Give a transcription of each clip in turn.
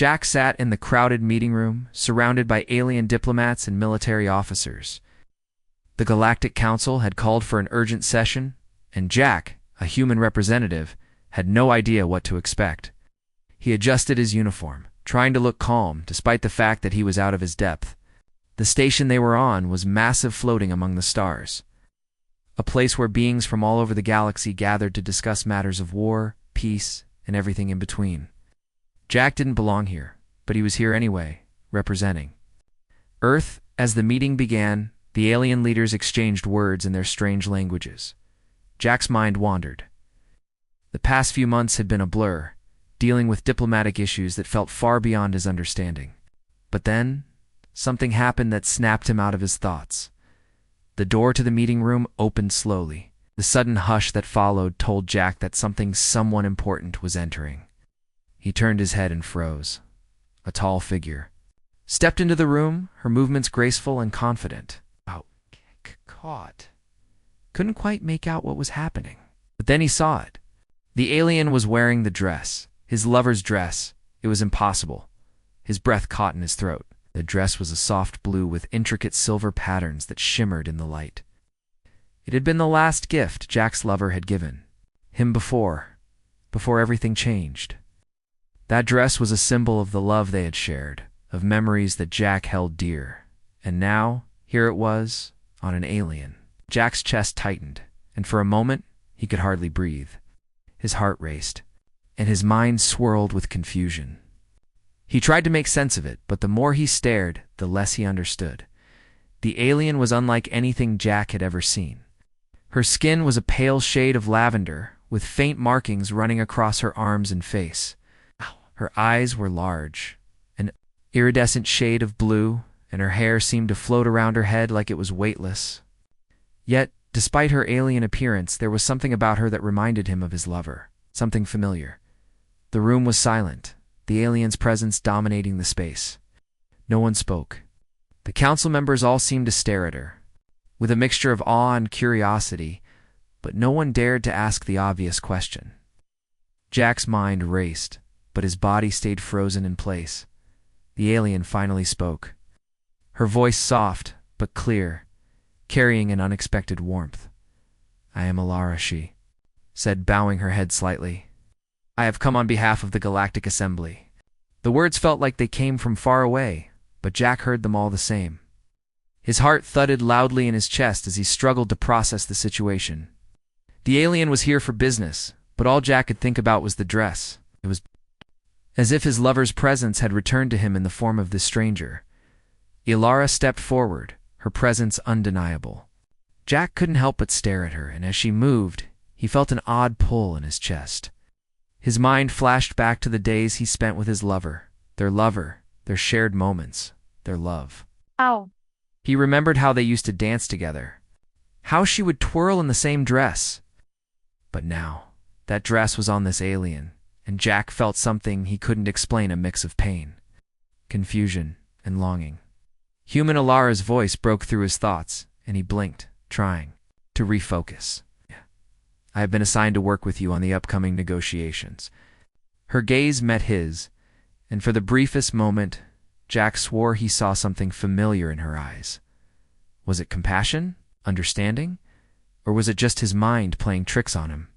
Jack sat in the crowded meeting room, surrounded by alien diplomats and military officers. The Galactic Council had called for an urgent session, and Jack, a human representative, had no idea what to expect. He adjusted his uniform, trying to look calm despite the fact that he was out of his depth. The station they were on was massive, floating among the stars. A place where beings from all over the galaxy gathered to discuss matters of war, peace, and everything in between. Jack didn't belong here, but he was here anyway, representing Earth. As the meeting began, the alien leaders exchanged words in their strange languages. Jack's mind wandered. The past few months had been a blur, dealing with diplomatic issues that felt far beyond his understanding. But then, something happened that snapped him out of his thoughts. The door to the meeting room opened slowly. The sudden hush that followed told Jack that someone important was entering. He turned his head and froze. A tall figure stepped into the room, her movements graceful and confident. Caught. Couldn't quite make out what was happening. But then he saw it. The alien was wearing the dress, his lover's dress. It was impossible. His breath caught in his throat. The dress was a soft blue with intricate silver patterns that shimmered in the light. It had been the last gift Jack's lover had given him before everything changed. That dress was a symbol of the love they had shared, of memories that Jack held dear. And now, here it was, on an alien. Jack's chest tightened, and for a moment, he could hardly breathe. His heart raced, and his mind swirled with confusion. He tried to make sense of it, but the more he stared, the less he understood. The alien was unlike anything Jack had ever seen. Her skin was a pale shade of lavender, with faint markings running across her arms and face. Her eyes were large, an iridescent shade of blue, and her hair seemed to float around her head like it was weightless. Yet, despite her alien appearance, there was something about her that reminded him of his lover, something familiar. The room was silent, the alien's presence dominating the space. No one spoke. The council members all seemed to stare at her, with a mixture of awe and curiosity, but no one dared to ask the obvious question. Jack's mind raced, but his body stayed frozen in place. The alien finally spoke. Her voice soft, but clear, carrying an unexpected warmth. "I am Alara," she said, bowing her head slightly. "I have come on behalf of the Galactic Assembly." The words felt like they came from far away, but Jack heard them all the same. His heart thudded loudly in his chest as he struggled to process the situation. The alien was here for business, but all Jack could think about was the dress. It was as if his lover's presence had returned to him in the form of this stranger. Alara stepped forward, her presence undeniable. Jack couldn't help but stare at her, and as she moved, he felt an odd pull in his chest. His mind flashed back to the days he spent with his lover, their shared moments, their love. Ow. He remembered how they used to dance together, how she would twirl in the same dress. But now, that dress was on this alien, and Jack felt something he couldn't explain, a mix of pain, confusion, and longing. Human Alara's voice broke through his thoughts, and he blinked, trying to refocus. "I have been assigned to work with you on the upcoming negotiations." Her gaze met his, and for the briefest moment, Jack swore he saw something familiar in her eyes. Was it compassion, understanding, or was it just his mind playing tricks on him?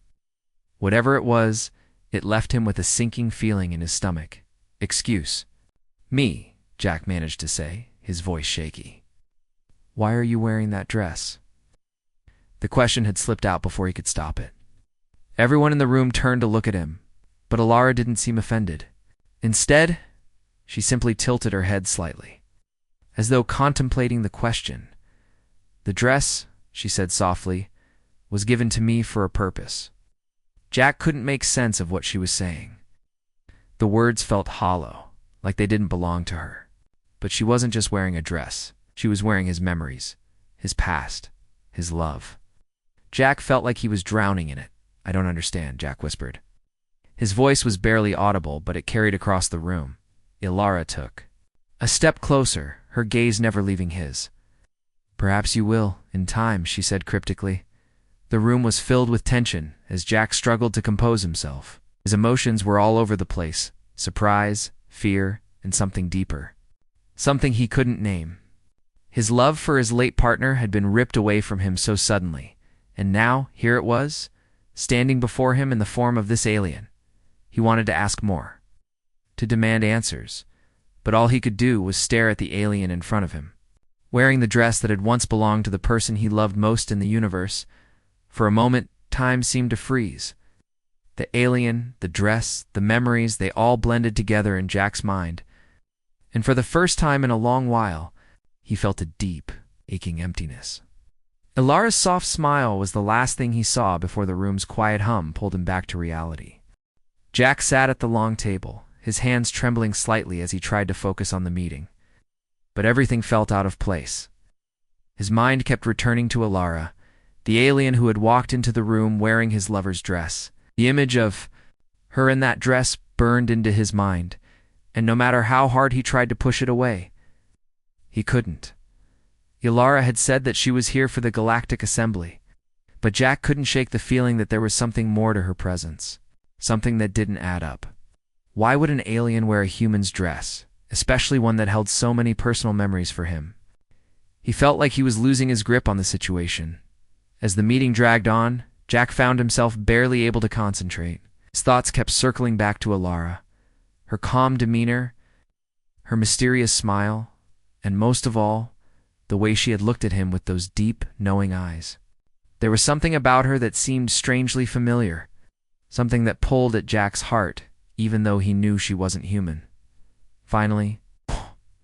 Whatever it was, it left him with a sinking feeling in his stomach. "Excuse me," Jack managed to say, his voice shaky. "Why are you wearing that dress?" The question had slipped out before he could stop it. Everyone in the room turned to look at him, but Alara didn't seem offended. Instead, she simply tilted her head slightly, as though contemplating the question. "The dress," she said softly, "was given to me for a purpose." Jack couldn't make sense of what she was saying. The words felt hollow, like they didn't belong to her. But she wasn't just wearing a dress. She was wearing his memories, his past, his love. Jack felt like he was drowning in it. "I don't understand," Jack whispered. His voice was barely audible, but it carried across the room. Alara took a step closer, her gaze never leaving his. "Perhaps you will, in time," she said cryptically. The room was filled with tension as Jack struggled to compose himself. His emotions were all over the place: surprise, fear, and something deeper. Something he couldn't name. His love for his late partner had been ripped away from him so suddenly, and now here it was, standing before him in the form of this alien. He wanted to ask more, to demand answers, but all he could do was stare at the alien in front of him. Wearing the dress that had once belonged to the person he loved most in the universe, for a moment, time seemed to freeze. The alien, the dress, the memories, they all blended together in Jack's mind, and for the first time in a long while, he felt a deep, aching emptiness. Ilara's soft smile was the last thing he saw before the room's quiet hum pulled him back to reality. Jack sat at the long table, his hands trembling slightly as he tried to focus on the meeting. But everything felt out of place. His mind kept returning to Ilara, the alien who had walked into the room wearing his lover's dress. The image of her in that dress burned into his mind, and no matter how hard he tried to push it away, he couldn't. Ilara had said that she was here for the Galactic Assembly, but Jack couldn't shake the feeling that there was something more to her presence, something that didn't add up. Why would an alien wear a human's dress, especially one that held so many personal memories for him? He felt like he was losing his grip on the situation. As the meeting dragged on, Jack found himself barely able to concentrate. His thoughts kept circling back to Ilara, her calm demeanor, her mysterious smile, and most of all, the way she had looked at him with those deep, knowing eyes. There was something about her that seemed strangely familiar, something that pulled at Jack's heart, even though he knew she wasn't human. Finally,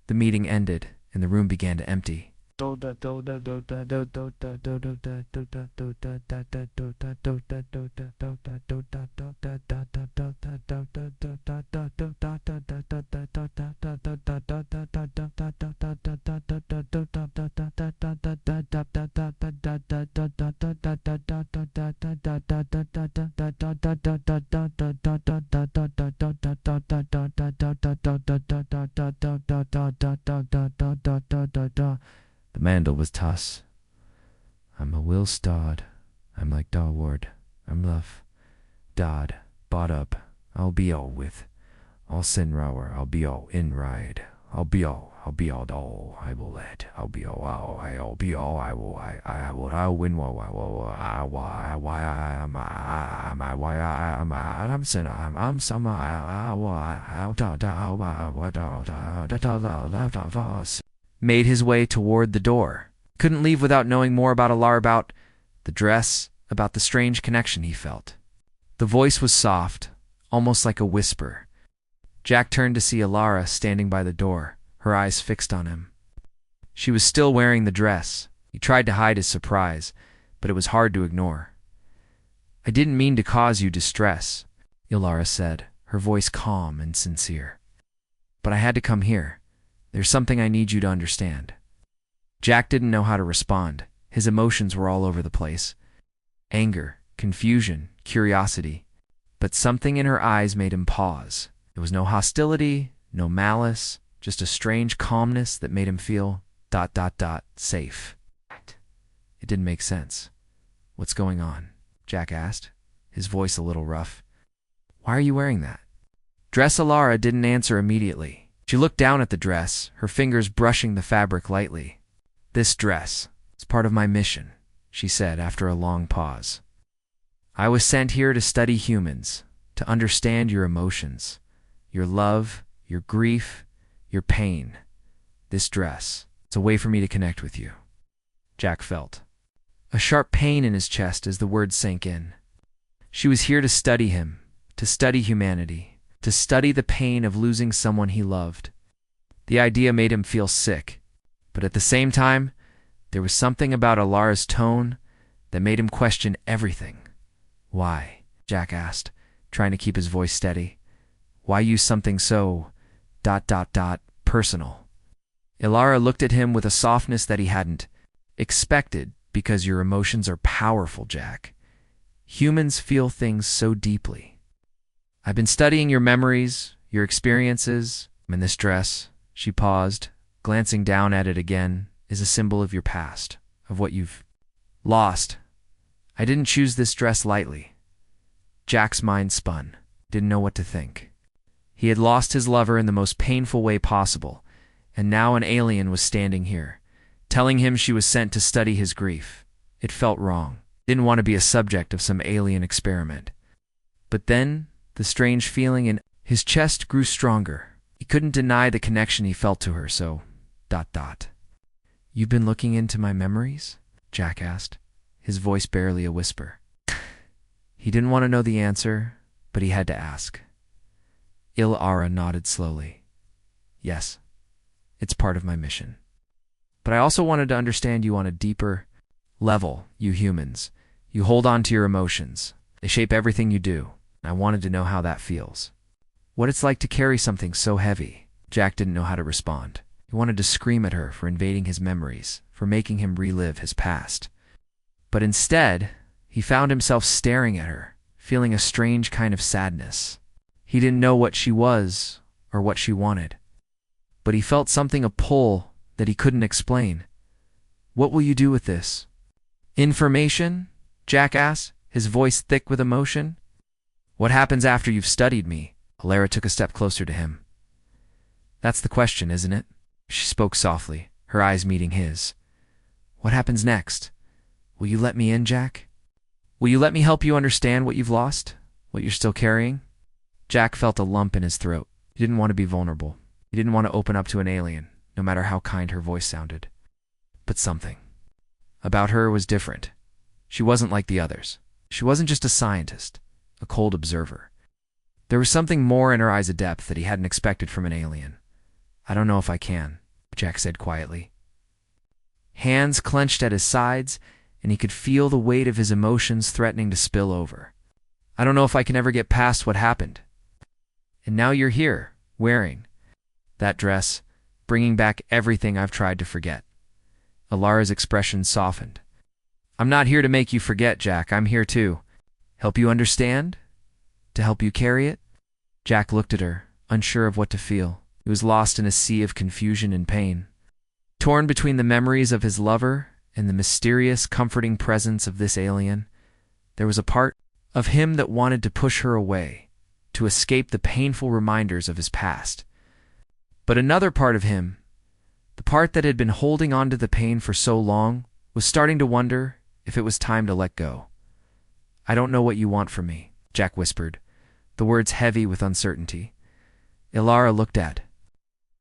the meeting ended, and the room began to empty. The mandel was toss. I'm a will stod. I'm like Daward. I'm love. Dodd. Bought up. I'll be all with. I'll sin rower. I'll be all in ride. I'll be all all. I will let. I'll be all. I'll be all. I will. I will. I'll win. I'm sin. I'm some. Made his way toward the door. Couldn't leave without knowing more about Ilara, about the dress, about the strange connection he felt. The voice was soft, almost like a whisper. Jack turned to see Ilara standing by the door, her eyes fixed on him. She was still wearing the dress. He tried to hide his surprise, but it was hard to ignore. I didn't mean to cause you distress, Ilara said, her voice calm and sincere. But I had to come here. There's something I need you to understand. Jack didn't know how to respond. His emotions were all over the place. Anger, confusion, curiosity. But something in her eyes made him pause. There was no hostility, no malice, just a strange calmness that made him feel ... safe. It didn't make sense. What's going on? Jack asked, his voice a little rough. Why are you wearing that? Dress Ilara didn't answer immediately. She looked down at the dress, her fingers brushing the fabric lightly. This dress is part of my mission, she said after a long pause. I was sent here to study humans, to understand your emotions, your love, your grief, your pain. This dress, it's a way for me to connect with you. Jack felt a sharp pain in his chest as the words sank in. She was here to study him, to study humanity, to study the pain of losing someone he loved. The idea made him feel sick, but at the same time, there was something about Ilara's tone that made him question everything. Why? Jack asked, trying to keep his voice steady. Why use something so ... personal? Ilara looked at him with a softness that he hadn't expected, because your emotions are powerful, Jack. Humans feel things so deeply. I've been studying your memories, your experiences. In this dress, she paused, glancing down at it again, is a symbol of your past, of what you've lost. I didn't choose this dress lightly. Jack's mind spun, didn't know what to think. He had lost his lover in the most painful way possible, and now an alien was standing here, telling him she was sent to study his grief. It felt wrong. Didn't want to be a subject of some alien experiment. But then, the strange feeling in his chest grew stronger. He couldn't deny the connection he felt to her, so... "You've been looking into my memories?" Jack asked, his voice barely a whisper. He didn't want to know the answer, but he had to ask. Ilara nodded slowly. "Yes, it's part of my mission. But I also wanted to understand you on a deeper level, you humans. You hold on to your emotions. They shape everything you do. I wanted to know how that feels. What it's like to carry something so heavy." Jack didn't know how to respond. He wanted to scream at her for invading his memories, for making him relive his past. But instead, he found himself staring at her, feeling a strange kind of sadness. He didn't know what she was or what she wanted. But he felt something, a pull that he couldn't explain. "What will you do with this?" "Information?" Jack asked, his voice thick with emotion. "What happens after you've studied me?" Ilara took a step closer to him. "That's the question, isn't it?" She spoke softly, her eyes meeting his. "What happens next? Will you let me in, Jack? Will you let me help you understand what you've lost? What you're still carrying?" Jack felt a lump in his throat. He didn't want to be vulnerable. He didn't want to open up to an alien, no matter how kind her voice sounded. But something about her was different. She wasn't like the others. She wasn't just a scientist, a cold observer. There was something more in her eyes, a depth that he hadn't expected from an alien. "I don't know if I can," Jack said quietly. Hands clenched at his sides, and he could feel the weight of his emotions threatening to spill over. "I don't know if I can ever get past what happened. And now you're here, wearing that dress, bringing back everything I've tried to forget." Ilara's expression softened. "I'm not here to make you forget, Jack. I'm here to help you understand, to help you carry it." Jack looked at her, unsure of what to feel. He was lost in a sea of confusion and pain, torn between the memories of his lover and the mysterious, comforting presence of this alien. There was a part of him that wanted to push her away, to escape the painful reminders of his past. But another part of him, the part that had been holding on to the pain for so long, was starting to wonder if it was time to let go. "I don't know what you want from me," Jack whispered, the words heavy with uncertainty. Ilara looked at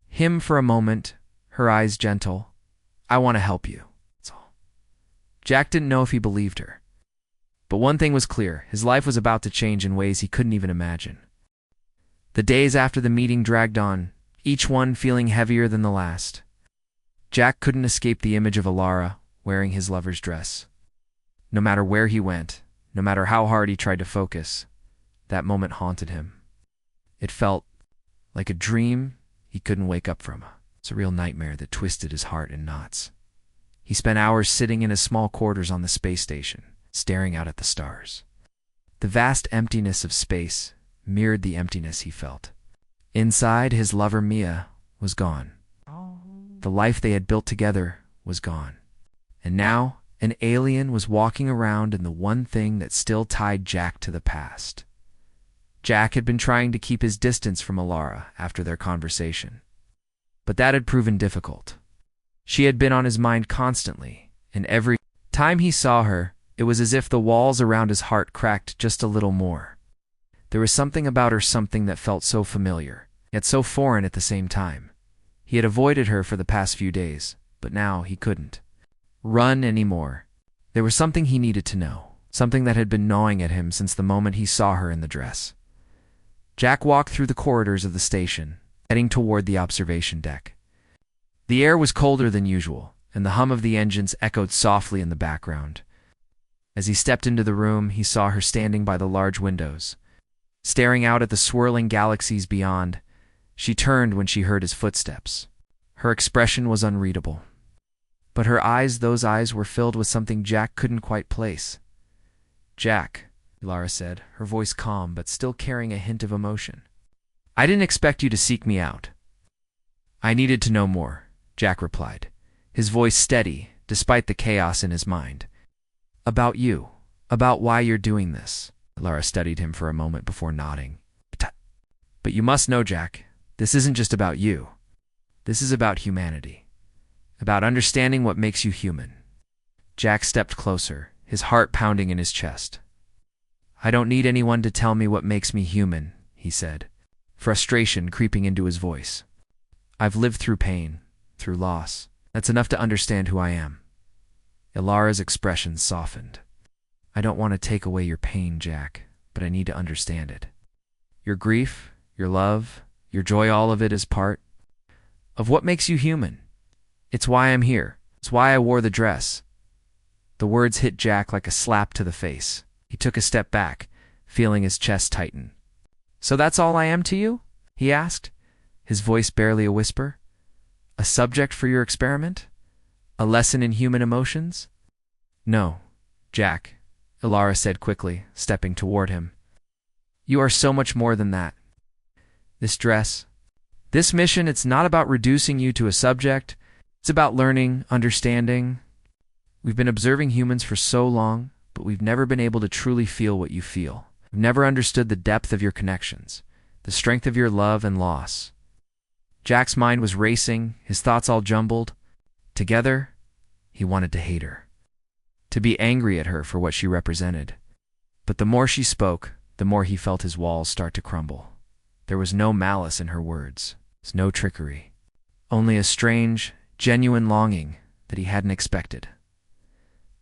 him for a moment, her eyes gentle. "I want to help you, that's all." Jack didn't know if he believed her. But one thing was clear, his life was about to change in ways he couldn't even imagine. The days after the meeting dragged on, each one feeling heavier than the last. Jack couldn't escape the image of Ilara wearing his lover's dress. No matter where he went, no matter how hard he tried to focus, that moment haunted him. It felt like a dream he couldn't wake up from. It's a real nightmare that twisted his heart in knots. He spent hours sitting in his small quarters on the space station, staring out at the stars. The vast emptiness of space mirrored the emptiness he felt. Inside, his lover Mia was gone. The life they had built together was gone. And now, an alien was walking around in the one thing that still tied Jack to the past. Jack had been trying to keep his distance from Ilara after their conversation. But that had proven difficult. She had been on his mind constantly, and every time he saw her, it was as if the walls around his heart cracked just a little more. There was something about her, something that felt so familiar, yet so foreign at the same time. He had avoided her for the past few days, but now he couldn't run anymore. There was something he needed to know, something that had been gnawing at him since the moment he saw her in the dress. Jack walked through the corridors of the station, heading toward the observation deck. The air was colder than usual, and the hum of the engines echoed softly in the background. As he stepped into the room, he saw her standing by the large windows, staring out at the swirling galaxies beyond. She turned when she heard his footsteps. Her expression was unreadable. But her eyes, those eyes were filled with something Jack couldn't quite place. "Jack," Ilara said, her voice calm but still carrying a hint of emotion. "I didn't expect you to seek me out." "I needed to know more," Jack replied, his voice steady despite the chaos in his mind. "About you, about why you're doing this." Ilara studied him for a moment before nodding. But you must know, Jack, this isn't just about you. This is about humanity. About understanding what makes you human. Jack stepped closer, his heart pounding in his chest. I don't need anyone to tell me what makes me human, he said, frustration creeping into his voice. I've lived through pain, through loss. That's enough to understand who I am. Ilara's expression softened. I don't want to take away your pain, Jack, but I need to understand it. Your grief, your love, your joy, all of it is part of what makes you human. It's why I'm here. It's why I wore the dress. The words hit Jack like a slap to the face. He took a step back, feeling his chest tighten. So that's all I am to you? He asked, his voice barely a whisper. A subject for your experiment? A lesson in human emotions? No, Jack, Ilara said quickly, stepping toward him. You are so much more than that. This dress, this mission, it's not about reducing you to a subject. It's about learning, understanding. We've been observing humans for so long, but we've never been able to truly feel what you feel. We've never understood the depth of your connections, the strength of your love and loss. Jack's mind was racing, his thoughts all jumbled. Together, he wanted to hate her, to be angry at her for what she represented. But the more she spoke, the more he felt his walls start to crumble. There was no malice in her words, no trickery, only a strange, genuine longing that he hadn't expected.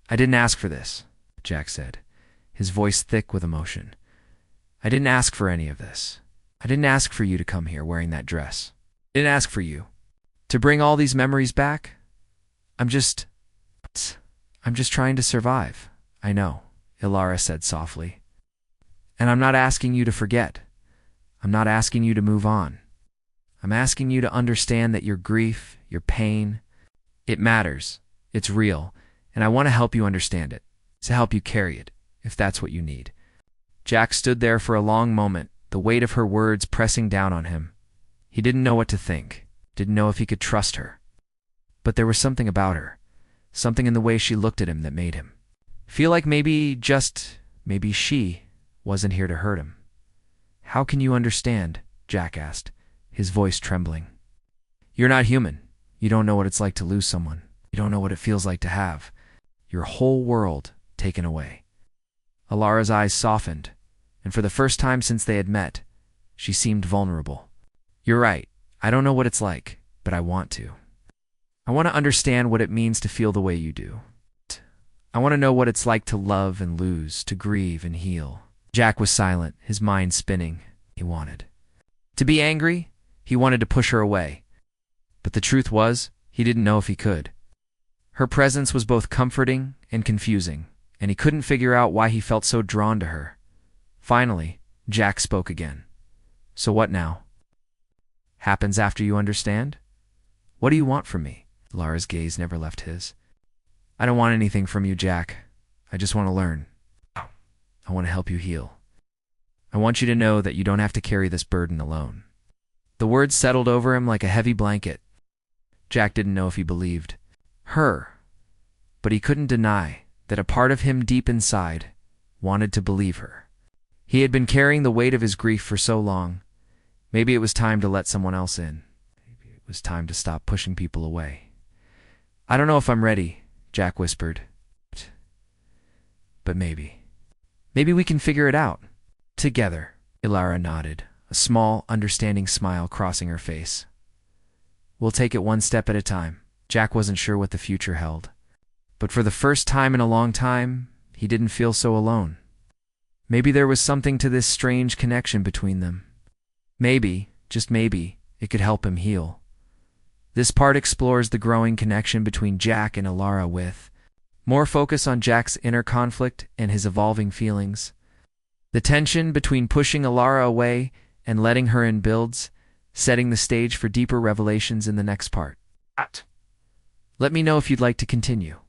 I didn't ask for this, Jack said, his voice thick with emotion. I didn't ask for any of this. I didn't ask for you to come here wearing that dress. I didn't ask for you to bring all these memories back. I'm just trying to survive. I know, Ilara said softly. And I'm not asking you to forget. I'm not asking you to move on. I'm asking you to understand that your grief, your pain, it matters. It's real. And I want to help you understand it, to help you carry it, if that's what you need. Jack stood there for a long moment, the weight of her words pressing down on him. He didn't know what to think, didn't know if he could trust her. But there was something about her, something in the way she looked at him that made him feel like maybe she wasn't here to hurt him. How can you understand? Jack asked, his voice trembling. You're not human. You don't know what it's like to lose someone. You don't know what it feels like to have your whole world taken away. Ilara's eyes softened, and for the first time since they had met, she seemed vulnerable. You're right. I don't know what it's like, but I want to. I want to understand what it means to feel the way you do. I want to know what it's like to love and lose, to grieve and heal. Jack was silent, his mind spinning. He wanted to be angry. He wanted to push her away. But the truth was, he didn't know if he could. Her presence was both comforting and confusing, and he couldn't figure out why he felt so drawn to her. Finally, Jack spoke again. So what now? Happens after you understand? What do you want from me? Lara's gaze never left his. I don't want anything from you, Jack. I just want to learn. I want to help you heal. I want you to know that you don't have to carry this burden alone. The words settled over him like a heavy blanket. Jack didn't know if he believed her, but he couldn't deny that a part of him deep inside wanted to believe her. He had been carrying the weight of his grief for so long. Maybe it was time to let someone else in. Maybe it was time to stop pushing people away. I don't know if I'm ready, Jack whispered. But maybe. Maybe we can figure it out. Together, Ilara nodded, a small, understanding smile crossing her face. We'll take it one step at a time. Jack wasn't sure what the future held. But for the first time in a long time, he didn't feel so alone. Maybe there was something to this strange connection between them. Maybe, just maybe, it could help him heal. This part explores the growing connection between Jack and Ilara with more focus on Jack's inner conflict and his evolving feelings. The tension between pushing Ilara away and letting her in builds, setting the stage for deeper revelations in the next part. Let me know if you'd like to continue.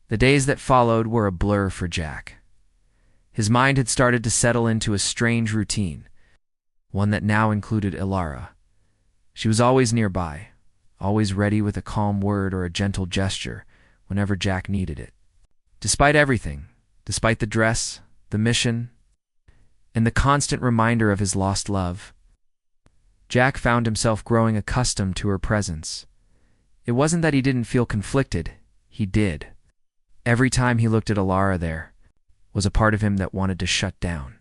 The days that followed were a blur for Jack. His mind had started to settle into a strange routine, one that now included Ilara. She was always nearby, always ready with a calm word or a gentle gesture whenever Jack needed it. Despite everything, despite the dress, the mission, and the constant reminder of his lost love, Jack found himself growing accustomed to her presence. It wasn't that he didn't feel conflicted. He did. Every time he looked at Alara, there was a part of him that wanted to shut down,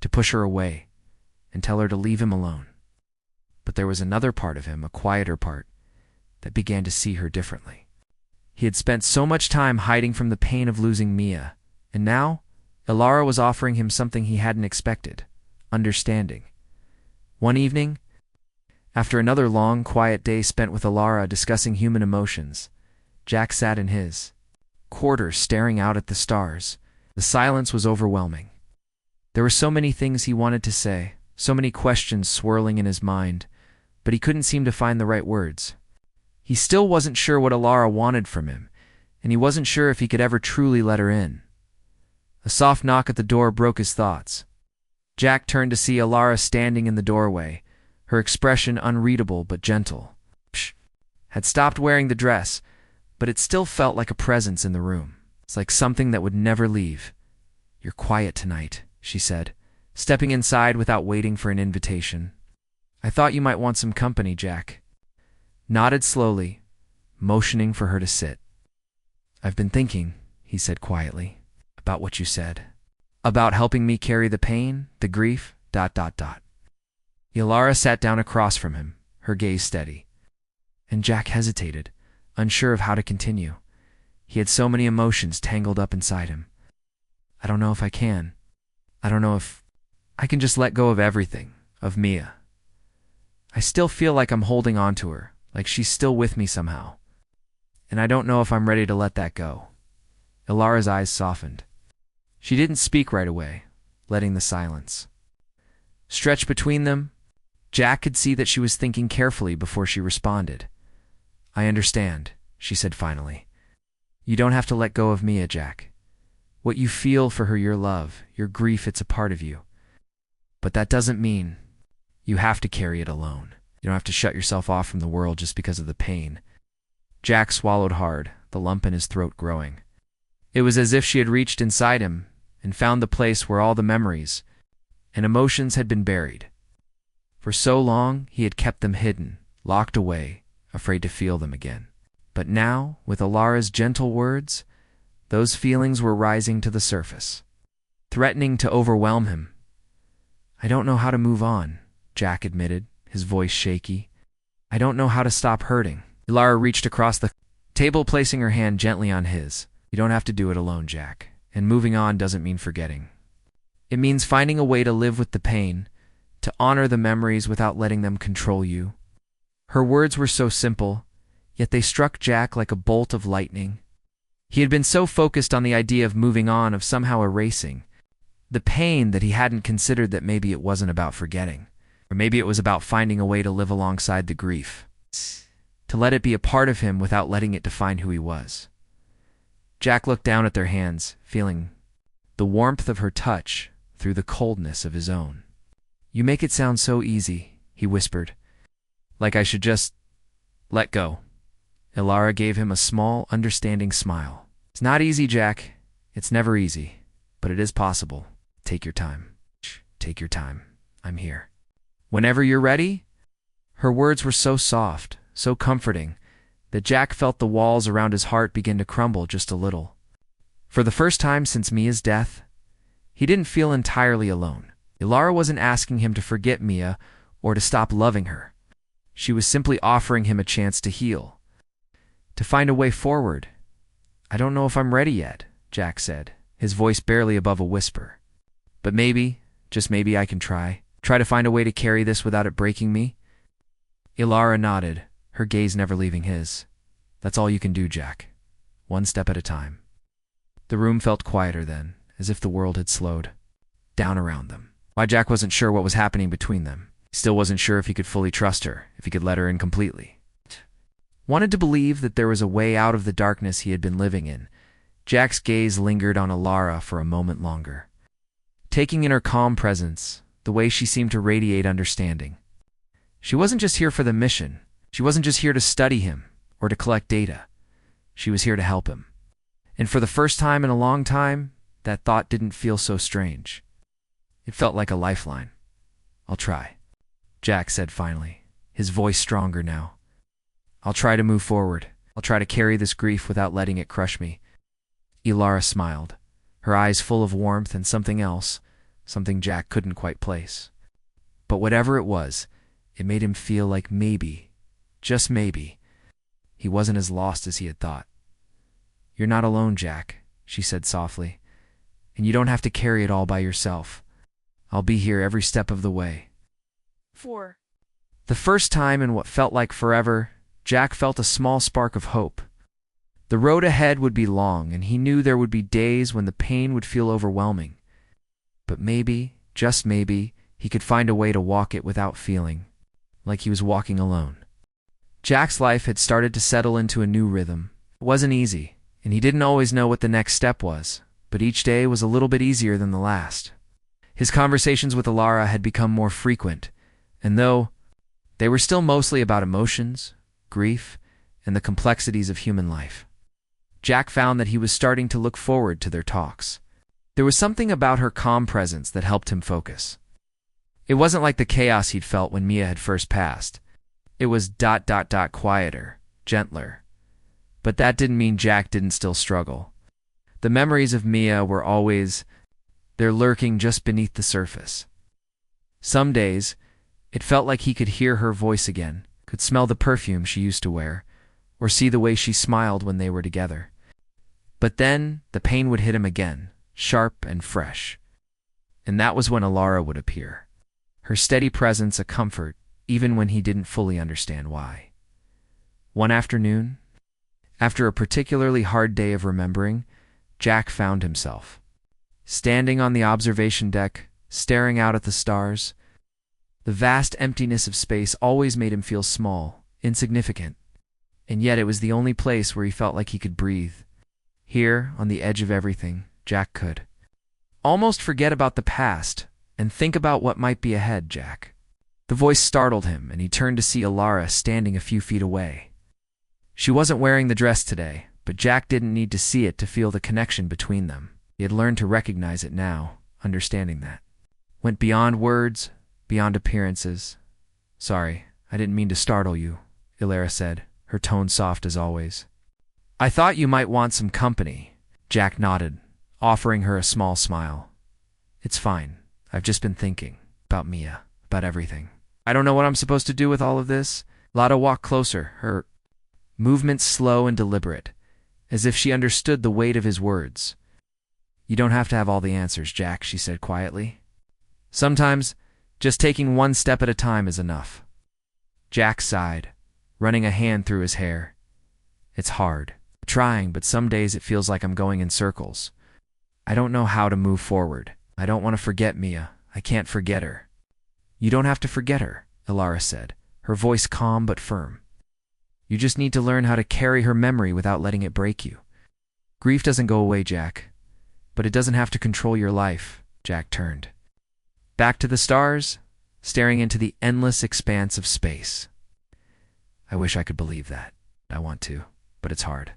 to push her away, and tell her to leave him alone. But there was another part of him, a quieter part, that began to see her differently. He had spent so much time hiding from the pain of losing Mia, and now Alara was offering him something he hadn't expected: understanding. One evening, after another long, quiet day spent with Alara discussing human emotions, Jack sat in his quarters staring out at the stars. The silence was overwhelming. There were so many things he wanted to say, so many questions swirling in his mind, but he couldn't seem to find the right words. He still wasn't sure what Alara wanted from him, and he wasn't sure if he could ever truly let her in. A soft knock at the door broke his thoughts. Jack turned to see Alara standing in the doorway, her expression unreadable but gentle. She had stopped wearing the dress, but it still felt like a presence in the room. It's like something that would never leave. "You're quiet tonight," she said, stepping inside without waiting for an invitation. "I thought you might want some company." Jack nodded slowly, motioning for her to sit. "I've been thinking," he said quietly, "about what you said. About helping me carry the pain, the grief, ... Alara sat down across from him, her gaze steady. And Jack hesitated, unsure of how to continue. He had so many emotions tangled up inside him. "I don't know if I can. I don't know if I can just let go of everything, of Mia. I still feel like I'm holding on to her, like she's still with me somehow. And I don't know if I'm ready to let that go." Alara's eyes softened. She didn't speak right away, letting the silence stretch between them. Jack could see that she was thinking carefully before she responded. "I understand," she said finally. "You don't have to let go of Mia, Jack. What you feel for her, your love, your grief, it's a part of you. But that doesn't mean you have to carry it alone. You don't have to shut yourself off from the world just because of the pain." Jack swallowed hard, the lump in his throat growing. It was as if she had reached inside him and found the place where all the memories and emotions had been buried. For so long, he had kept them hidden, locked away, afraid to feel them again. But now, with Alara's gentle words, those feelings were rising to the surface, threatening to overwhelm him. "I don't know how to move on," Jack admitted, his voice shaky. "I don't know how to stop hurting." Alara reached across the table, placing her hand gently on his. "You don't have to do it alone, Jack. And moving on doesn't mean forgetting. It means finding a way to live with the pain, to honor the memories without letting them control you." Her words were so simple, yet they struck Jack like a bolt of lightning. He had been so focused on the idea of moving on, of somehow erasing the pain, that he hadn't considered that maybe it wasn't about forgetting. Or maybe it was about finding a way to live alongside the grief, to let it be a part of him without letting it define who he was. Jack looked down at their hands, feeling the warmth of her touch through the coldness of his own. "You make it sound so easy," he whispered. "Like I should just let go." Alara gave him a small, understanding smile. "It's not easy, Jack. It's never easy. But it is possible. Take your time. Take your time. I'm here. Whenever you're ready." Her words were so soft, so comforting, that Jack felt the walls around his heart begin to crumble just a little. For the first time since Mia's death, he didn't feel entirely alone. Alara wasn't asking him to forget Mia or to stop loving her. She was simply offering him a chance to heal, to find a way forward. "I don't know if I'm ready yet," Jack said, his voice barely above a whisper. "But maybe, just maybe I can try to find a way to carry this without it breaking me." Alara nodded, her gaze never leaving his. "That's all you can do, Jack. One step at a time." The room felt quieter then, as if the world had slowed down around them. Why, Jack wasn't sure what was happening between them. He still wasn't sure if he could fully trust her, if he could let her in completely. Wanted to believe that there was a way out of the darkness he had been living in. Jack's gaze lingered on Alara for a moment longer, taking in her calm presence, the way she seemed to radiate understanding. She wasn't just here for the mission. She wasn't just here to study him or to collect data. She was here to help him. And for the first time in a long time, that thought didn't feel so strange. It felt like a lifeline. "I'll try." Jack said finally, his voice stronger now. I'll try to move forward. I'll try to carry this grief without letting it crush me. Ilara smiled, her eyes full of warmth and something else, something Jack couldn't quite place. But whatever it was, it made him feel like maybe, just maybe, he wasn't as lost as he had thought. You're not alone, Jack, she said softly, and you don't have to carry it all by yourself. I'll be here every step of the way. 4. The first time in what felt like forever, Jack felt a small spark of hope. The road ahead would be long, and he knew there would be days when the pain would feel overwhelming. But maybe, just maybe, he could find a way to walk it without feeling like he was walking alone. Jack's life had started to settle into a new rhythm. It wasn't easy, and he didn't always know what the next step was, but each day was a little bit easier than the last. His conversations with Ilara had become more frequent, and though they were still mostly about emotions, grief, and the complexities of human life, Jack found that he was starting to look forward to their talks. There was something about her calm presence that helped him focus. It wasn't like the chaos he'd felt when Mia had first passed. It was ... quieter, gentler. But that didn't mean Jack didn't still struggle. The memories of Mia were always there, lurking just beneath the surface. Some days, it felt like he could hear her voice again, could smell the perfume she used to wear, or see the way she smiled when they were together. But then, the pain would hit him again, sharp and fresh. And that was when Ilara would appear. Her steady presence a comfort, even when he didn't fully understand why. One afternoon, after a particularly hard day of remembering, Jack found himself standing on the observation deck, staring out at the stars. The vast emptiness of space always made him feel small, insignificant, and yet it was the only place where he felt like he could breathe. Here, on the edge of everything, Jack could almost forget about the past and think about what might be ahead. Jack. The voice startled him, and he turned to see Ilara standing a few feet away. She wasn't wearing the dress today, but Jack didn't need to see it to feel the connection between them. He had learned to recognize it now, understanding that. Went beyond words, beyond appearances. Sorry, I didn't mean to startle you, Ilara said, her tone soft as always. I thought you might want some company. Jack nodded, offering her a small smile. It's fine. I've just been thinking about Mia, about everything. I don't know what I'm supposed to do with all of this. Lada walked closer, her movements slow and deliberate, as if she understood the weight of his words. You don't have to have all the answers, Jack, she said quietly. Sometimes, just taking one step at a time is enough. Jack sighed, running a hand through his hair. It's hard. I'm trying, but some days it feels like I'm going in circles. I don't know how to move forward. I don't want to forget Mia. I can't forget her. You don't have to forget her, Ilara said, her voice calm but firm. You just need to learn how to carry her memory without letting it break you. Grief doesn't go away, Jack, but it doesn't have to control your life. Jack turned back to the stars, staring into the endless expanse of space. I wish I could believe that. I want to, but it's hard.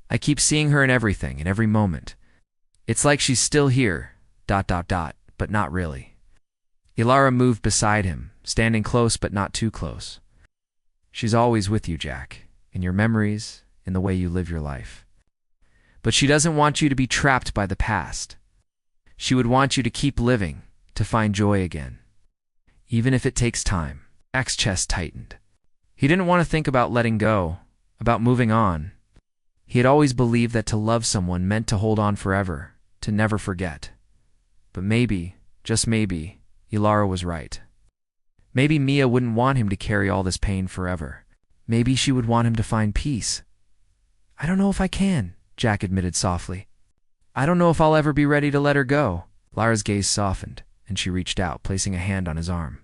I keep seeing her in everything, in every moment. It's like she's still here, ... but not really. Ilara moved beside him, standing close but not too close. She's always with you, Jack, in your memories, in the way you live your life. But she doesn't want you to be trapped by the past. She would want you to keep living, to find joy again. Even if it takes time. Jack's chest tightened. He didn't want to think about letting go, about moving on. He had always believed that to love someone meant to hold on forever, to never forget. But maybe, just maybe, Ilara was right. Maybe Mia wouldn't want him to carry all this pain forever. Maybe she would want him to find peace. I don't know if I can, Jack admitted softly. I don't know if I'll ever be ready to let her go. Lara's gaze softened, and she reached out, placing a hand on his arm.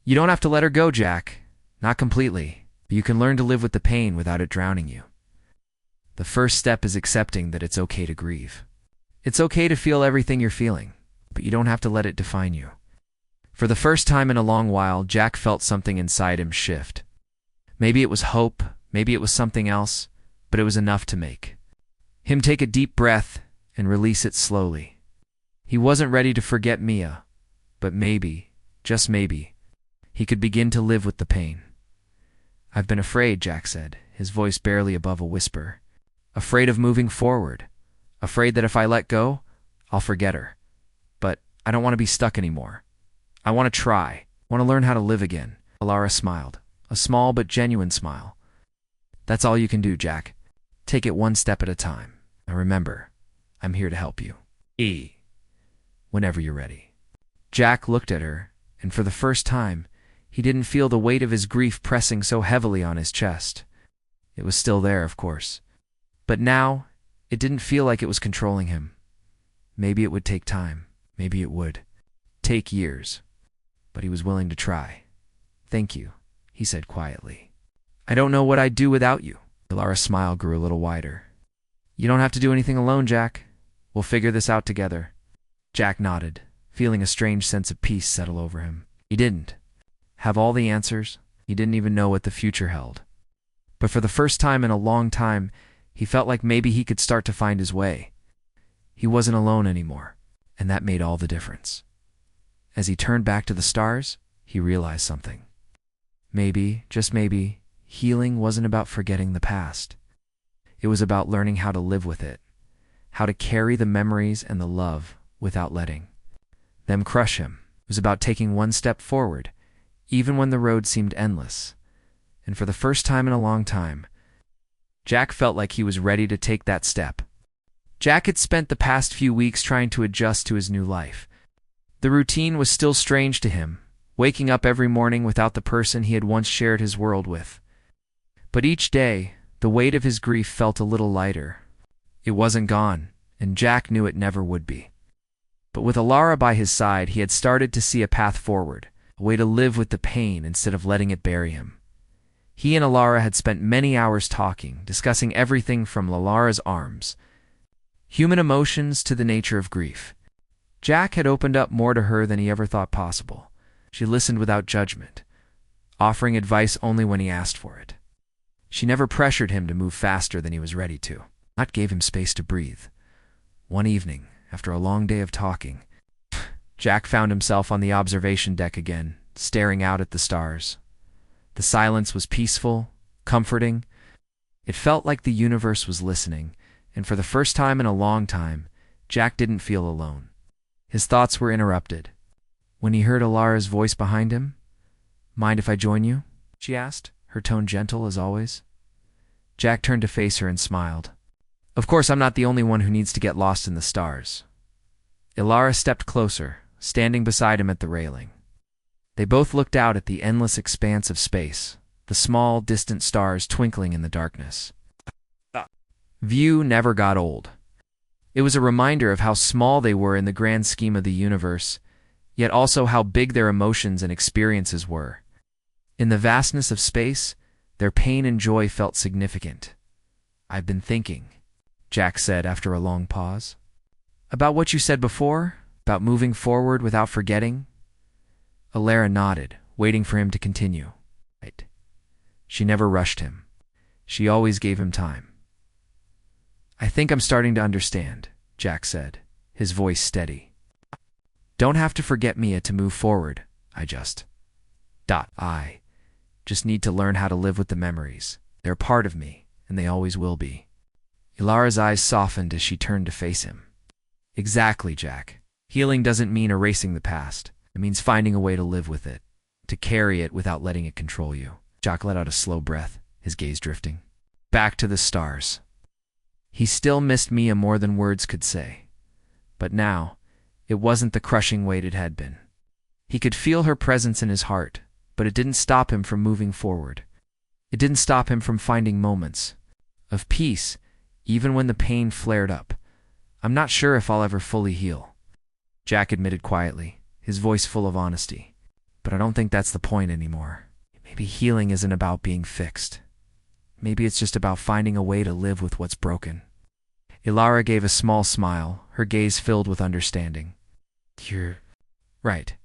You don't have to let her go, Jack. Not completely, but you can learn to live with the pain without it drowning you. The first step is accepting that it's okay to grieve. It's okay to feel everything you're feeling, but you don't have to let it define you. For the first time in a long while, Jack felt something inside him shift. Maybe it was hope, maybe it was something else, but it was enough to make him take a deep breath and release it slowly. He wasn't ready to forget Mia, but maybe, just maybe, he could begin to live with the pain. "I've been afraid," Jack said, his voice barely above a whisper. "Afraid of moving forward. Afraid that if I let go, I'll forget her. But I don't want to be stuck anymore. I want to try. I want to learn how to live again." Alara smiled, a small but genuine smile. "That's all you can do, Jack. Take it one step at a time. Now remember, I'm here to help you. Whenever you're ready." Jack looked at her, and for the first time, he didn't feel the weight of his grief pressing so heavily on his chest. It was still there, of course. But now, it didn't feel like it was controlling him. Maybe it would take time. Maybe it would take years. But he was willing to try. "Thank you," he said quietly. "I don't know what I'd do without you." Alara's smile grew a little wider. "You don't have to do anything alone, Jack. We'll figure this out together." Jack nodded, feeling a strange sense of peace settle over him. He didn't have all the answers. He didn't even know what the future held. But for the first time in a long time, he felt like maybe he could start to find his way. He wasn't alone anymore, and that made all the difference. As he turned back to the stars, he realized something. Maybe, just maybe, healing wasn't about forgetting the past. It was about learning how to live with it, how to carry the memories and the love without letting them crush him. It was about taking one step forward, even when the road seemed endless. And for the first time in a long time, Jack felt like he was ready to take that step. Jack had spent the past few weeks trying to adjust to his new life. The routine was still strange to him, waking up every morning without the person he had once shared his world with. But each day, the weight of his grief felt a little lighter. It wasn't gone, and Jack knew it never would be. But with Alara by his side, he had started to see a path forward, a way to live with the pain instead of letting it bury him. He and Alara had spent many hours talking, discussing everything from Alara's arms, human emotions to the nature of grief. Jack had opened up more to her than he ever thought possible. She listened without judgment, offering advice only when he asked for it. She never pressured him to move faster than he was ready to, not gave him space to breathe. One evening, after a long day of talking, Jack found himself on the observation deck again, staring out at the stars. The silence was peaceful, comforting. It felt like the universe was listening, and for the first time in a long time, Jack didn't feel alone. His thoughts were interrupted. When he heard Alara's voice behind him, "Mind if I join you?" she asked, her tone gentle as always. Jack turned to face her and smiled. "Of course, I'm not the only one who needs to get lost in the stars." Alara stepped closer, standing beside him at the railing. They both looked out at the endless expanse of space, the small, distant stars twinkling in the darkness. View never got old. It was a reminder of how small they were in the grand scheme of the universe, yet also how big their emotions and experiences were. In the vastness of space, their pain and joy felt significant. "I've been thinking," Jack said after a long pause. "About what you said before, about moving forward without forgetting." Alara nodded, waiting for him to continue. Right. She never rushed him. She always gave him time. "I think I'm starting to understand," Jack said, his voice steady. "Don't have to forget Mia to move forward. I just need to learn how to live with the memories. They're part of me, and they always will be." Alara's eyes softened as she turned to face him. "Exactly, Jack. Healing doesn't mean erasing the past. It means finding a way to live with it, to carry it without letting it control you." Jack let out a slow breath, his gaze drifting back to the stars. He still missed Mia more than words could say. But now, it wasn't the crushing weight it had been. He could feel her presence in his heart, but it didn't stop him from moving forward. It didn't stop him from finding moments of peace, even when the pain flared up. "I'm not sure if I'll ever fully heal," Jack admitted quietly, his voice full of honesty. "But I don't think that's the point anymore. Maybe healing isn't about being fixed. Maybe it's just about finding a way to live with what's broken." Alara gave a small smile, her gaze filled with understanding. "You're right.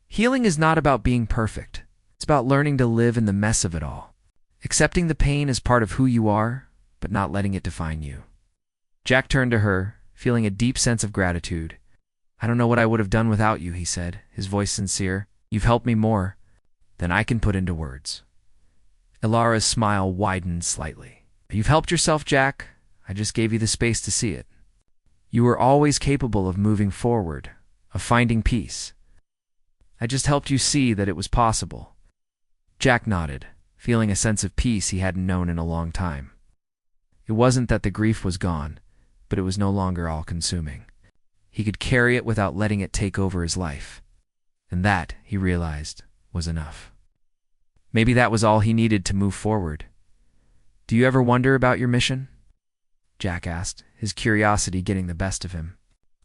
Healing is not about being perfect. It's about learning to live in the mess of it all. Accepting the pain as part of who you are, but not letting it define you." Jack turned to her, feeling a deep sense of gratitude. "I don't know what I would have done without you," he said, his voice sincere. "You've helped me more than I can put into words. Ilara's smile widened slightly. You've helped yourself, Jack. I just gave you the space to see it. You were always capable of moving forward, of finding peace. I just helped you see that it was possible. Jack nodded, feeling a sense of peace he hadn't known in a long time. It wasn't that the grief was gone, but it was no longer all-consuming. He could carry it without letting it take over his life. And that, he realized, was enough. Maybe that was all he needed to move forward. Do you ever wonder about your mission? Jack asked, his curiosity getting the best of him.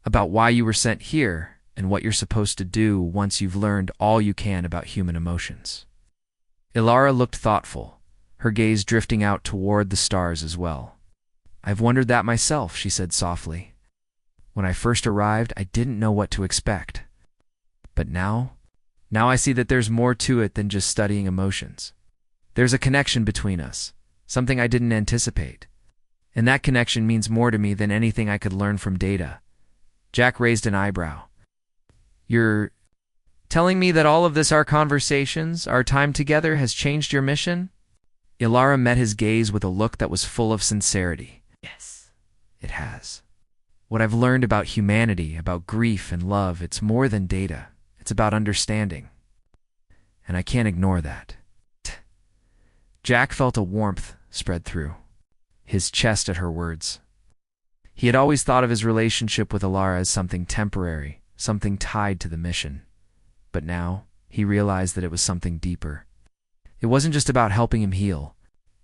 About why you were sent here and what you're supposed to do once you've learned all you can about human emotions. Ilara looked thoughtful, her gaze drifting out toward the stars as well. I've wondered that myself, she said softly. When I first arrived, I didn't know what to expect. But now I see that there's more to it than just studying emotions. There's a connection between us, something I didn't anticipate. And that connection means more to me than anything I could learn from data. Jack raised an eyebrow. You're telling me that all of this, our conversations, our time together, has changed your mission? Ilara met his gaze with a look that was full of sincerity. Yes, it has. What I've learned about humanity, about grief and love, it's more than data. It's about understanding. And I can't ignore that. Jack felt a warmth spread through his chest at her words. He had always thought of his relationship with Ilara as something temporary, something tied to the mission. But now, he realized that it was something deeper. It wasn't just about helping him heal.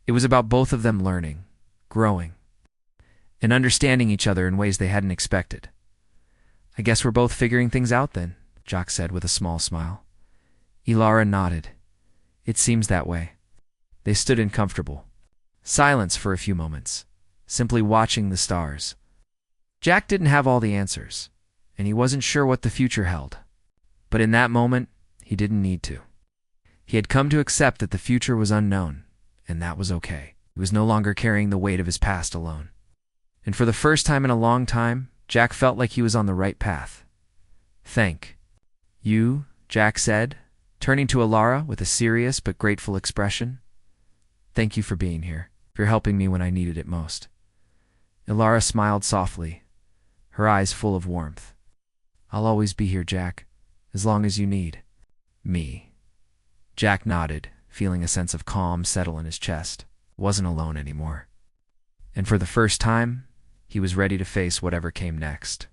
It was about both of them learning, growing, and understanding each other in ways they hadn't expected. I guess we're both figuring things out then, Jack said with a small smile. Ilara nodded. It seems that way. They stood in comfortable silence for a few moments, simply watching the stars. Jack didn't have all the answers, and he wasn't sure what the future held. But in that moment, he didn't need to. He had come to accept that the future was unknown, and that was okay. He was no longer carrying the weight of his past alone. And for the first time in a long time, Jack felt like he was on the right path. Thank you, Jack said, turning to Ilara with a serious but grateful expression. Thank you for being here, for helping me when I needed it most. Ilara smiled softly, her eyes full of warmth. I'll always be here, Jack, as long as you need me. Jack nodded, feeling a sense of calm settle in his chest. Wasn't alone anymore. And for the first time, he was ready to face whatever came next.